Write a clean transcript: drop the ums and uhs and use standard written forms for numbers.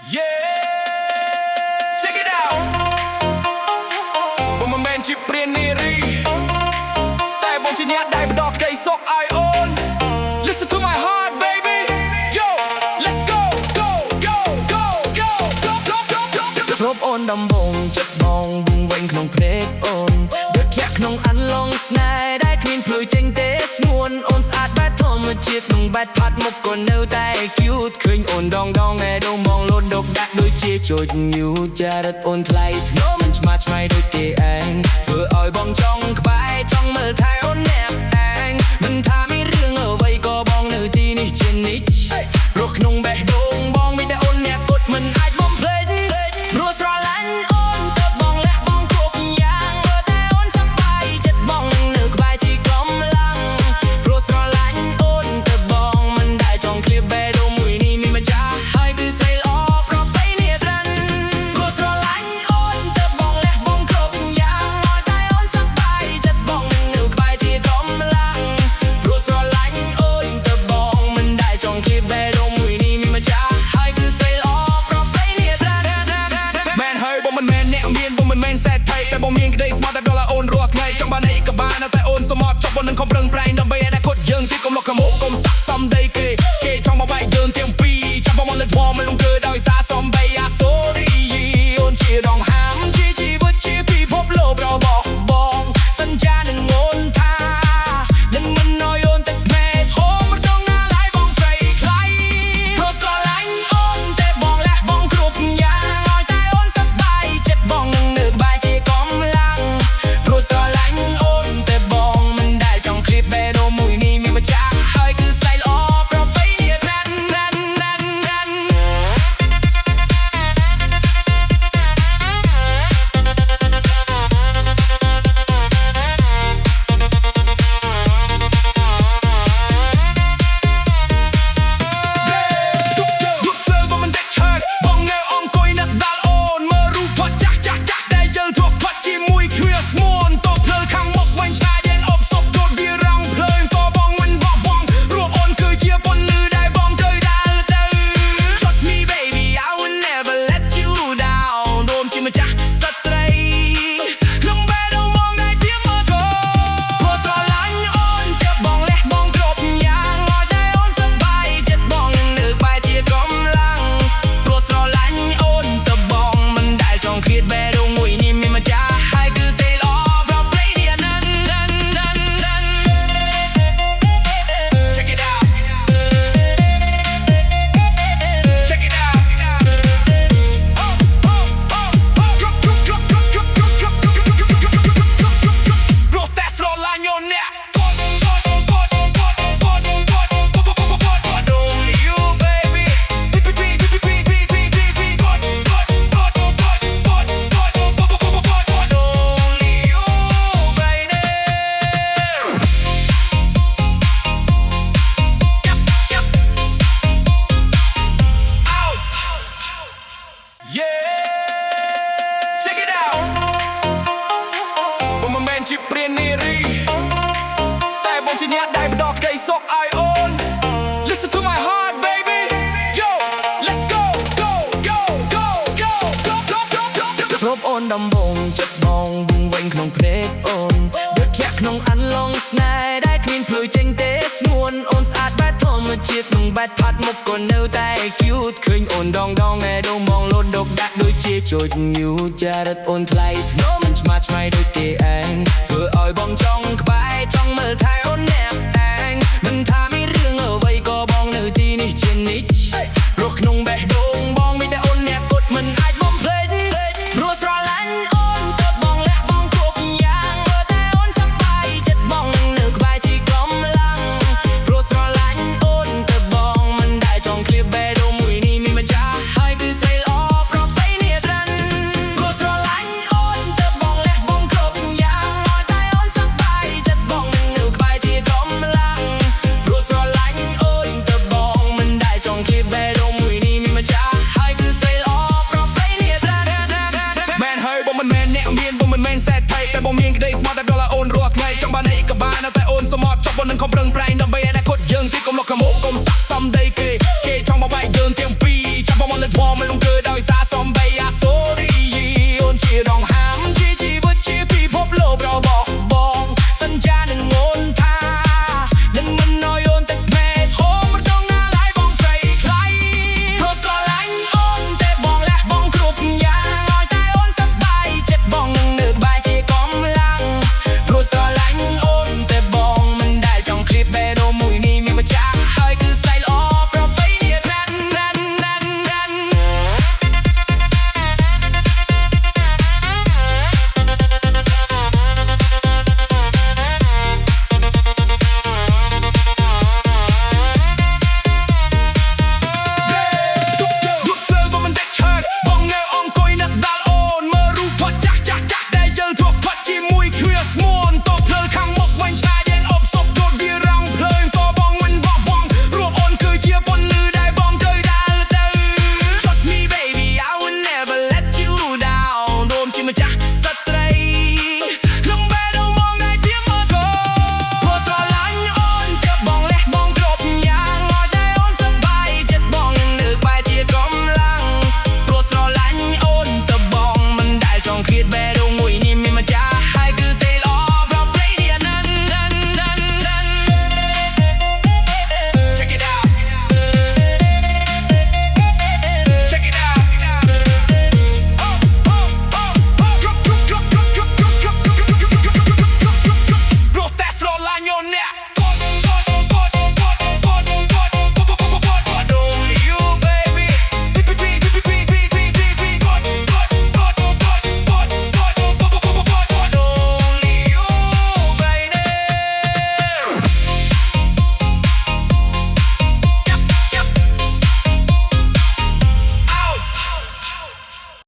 Yeah, check it out បងមិនមែនជាព្រាននារីតែបងជាអ្នកដែលបដកក្តីសុខឲ្យអូន Listen to my heart baby Yo let's go go go go go go go go go ជួបអូនដំបងចិត្តបងវងវែងក្នុងភ្នែកអូនដូចធ្លាក់ក្នុងអានឡងស្នេហ៍ដែលគ្មានភ្លឺចេញទេស្ងួនអូនស្អាតបែបធម្មជាតិក្នុងបែបផាត់មុខក៏នៅតែ cute ឃើញអូនដងដងឯដងមងលូនដកដាក់ដូចជាជួយញូចរិតអូនថ្លៃធ្នូមិនឆ្មាឆ្មៃដូចគេឯងធ្វើឲ្យបងចង់ក្បែរចង់មើលថែអូនអ្នកឯងមិនថាមានរឿងអ្វីក៏បងនៅទីនេះជានិច្ចព្រោះក្នុងបេះដូងបងមានតែអូនអ្នកគត់មិនអាចបំភ្លេចព្រោះស្រឡាញ់អូនទៅបងលះបងគ្រប់យ៉ាងមើលតែអូនសប្បាយចិត្តបងនៅក្បែរជាកម្លាំងព្រោះស្រឡាញ់អូនទៅបងមិនដែលចង់ឃ្លាបបេះដូងមួយនេះមានម្ចាស់ហើយគឺស្រីល្អប្រពៃនេះត្រាន់ព្រោះស្រឡាញ់អូនទៅបងលះបងគ្រប់យ៉ាងមើលតែអូនសប្បាយចិត្តបងនៅក្បែរជាកម្លាំងព្រោះស្រឡាញ់អូនទៅបងមិនដែលចង់ឃ្លាបបេះដូងមួយនេះមានម្ចាស់ហើយគឺស្រីល្អប្រពៃនេះត្រាន់មែនហើយបងមិនមែនអ្នកមានបងមិនមែនសេដ្ឋីតែបងមានក្តីស្មោះតែដល់អូនរាល់ថ្ងៃចង់បានអីក៏បានតែអូនសមត់ចប់បងនឹងខំប្រឹងប្រែងដើម្បីឲ្យតែគាត់យើងទីកុំលុកខំកុំស្ដាប់សំដីគេចង់មកបែកយើងទាំងពីរចាំបងមកលើថ្មមិនលងគឺដោយសារសំបីអា sorry អូនជាដងហាមជាជីវិតជាពិភពលោករបស់បងសន្យានឹងអូនថានឹងមិនឲ្យអូនទឹកភ្នែកហូរមកដល់ណាឡើយបងស្រីថ្លៃព្រោះស្រឡាញ់អូនតែបងលះបងគ្រប់យ៉ាងឲ្យតែអូនសប្បាយចិត្តបងនឹងនៅក្បែរជាកម្លាំងព្រោះស្រឡាញ់អូនតែបងមិនដែលចង់ឃ្លាបបេះដូងមួយនេះមានម្ចាស់ហើយគឺស្រីល្អប្រពៃនេះរ៉ាន់ Trust me baby I will never let you down រោមជាម្ចាស់ស្ត្រីក្នុងបេះដូងមកដែលជាមកកព្រោះស្រឡាញ់អូនទៅបងលះបងគ្រប់យ៉ាងឲ្យតែអូនសប្បាយចិត្តបងនៅក្បែរជាកម្លាំងព្រោះស្រឡាញ់អូនទៅបងមិនដែលចង់ឃ្លាតបេះដូងមួយនេះមានម្ចាស់ហើយគឺស្រីល្អប្រពៃនេះណាន់ Check it out Check it outព្រោះតែស្រឡាញ់អូនអ្នក Only you baby Only you baby Out Yeah Check it out បងមិនមែនជាព្រាននារីតែបងជាអ្នកដែលបដកក្តីសុខឲ្យអូន Listen to my heart baby Yo let's go go go go go go go go go ជួបអូនដំបងចិត្តបងវងវែងក្នុងភ្នែកអូនដូចធ្លាក់ក្នុងអានឡងស្នេហ៍ដែលគ្មានភ្លឺចេញទេស្ងួនអូនស្អាតបែបធម្មជាតិក្នុងបែបផាត់មុខក៏នៅតែ cute ឃើញអូនដងដងឯដងមងលូនដកដាក់ដូចជាជួយញូចរិតអូនថ្លៃធ្នូមិនឆ្មាឆ្មៃដូចគេឯងធ្វើឲ្យបងចង់ក្បែរចង់មើលថែអូនអ្នកឯងមិនថាមានរឿងអ្វីក៏បងនៅទីនេះជានិច្ចព្រោះក្នុងបេះដូងបងមានតែអូនអ្នកគត់មិនអាចបំភ្លេចព្រោះស្រឡាញ់អូនទៅបងលះបងគ្រប់យ៉ាងមើលតែអូនសប្បាយចិត្តបងនៅក្បែរជាកម្លាំងព្រោះស្រឡាញ់អូនទៅបងមិនដែលចង់ឃ្លាបបេះដូងមួយនេះមានម្ចាស់ហើយគឺស្រីល្អប្រពៃនេះត្រាន់ព្រោះស្រឡាញ់អូនទៅបងលះបងគ្រប់យ៉ាងឲ្យតែអូនសប្បាយចិត្តបងនៅក្បែរជាកម្លាំងព្រោះស្រឡាញ់អូនទៅបងមិនដែលចង់ឃ្លាបបេះដូងមួយនេះមានម្ចាស់ហើយគឺស្រីល្អប្រពៃនេះត្រាន់ មែនហើយបងមិនមែនអ្នកមានបងមិនមែនសេដ្ឋីតែបងមានក្តីស្មោះតែដល់អូនរាល់ថ្ងៃចង់បានអីក៏បានតែអូនសមត់ចប់បងនឹងខំប្រឹងប្រែងដើម្បីឲ្យ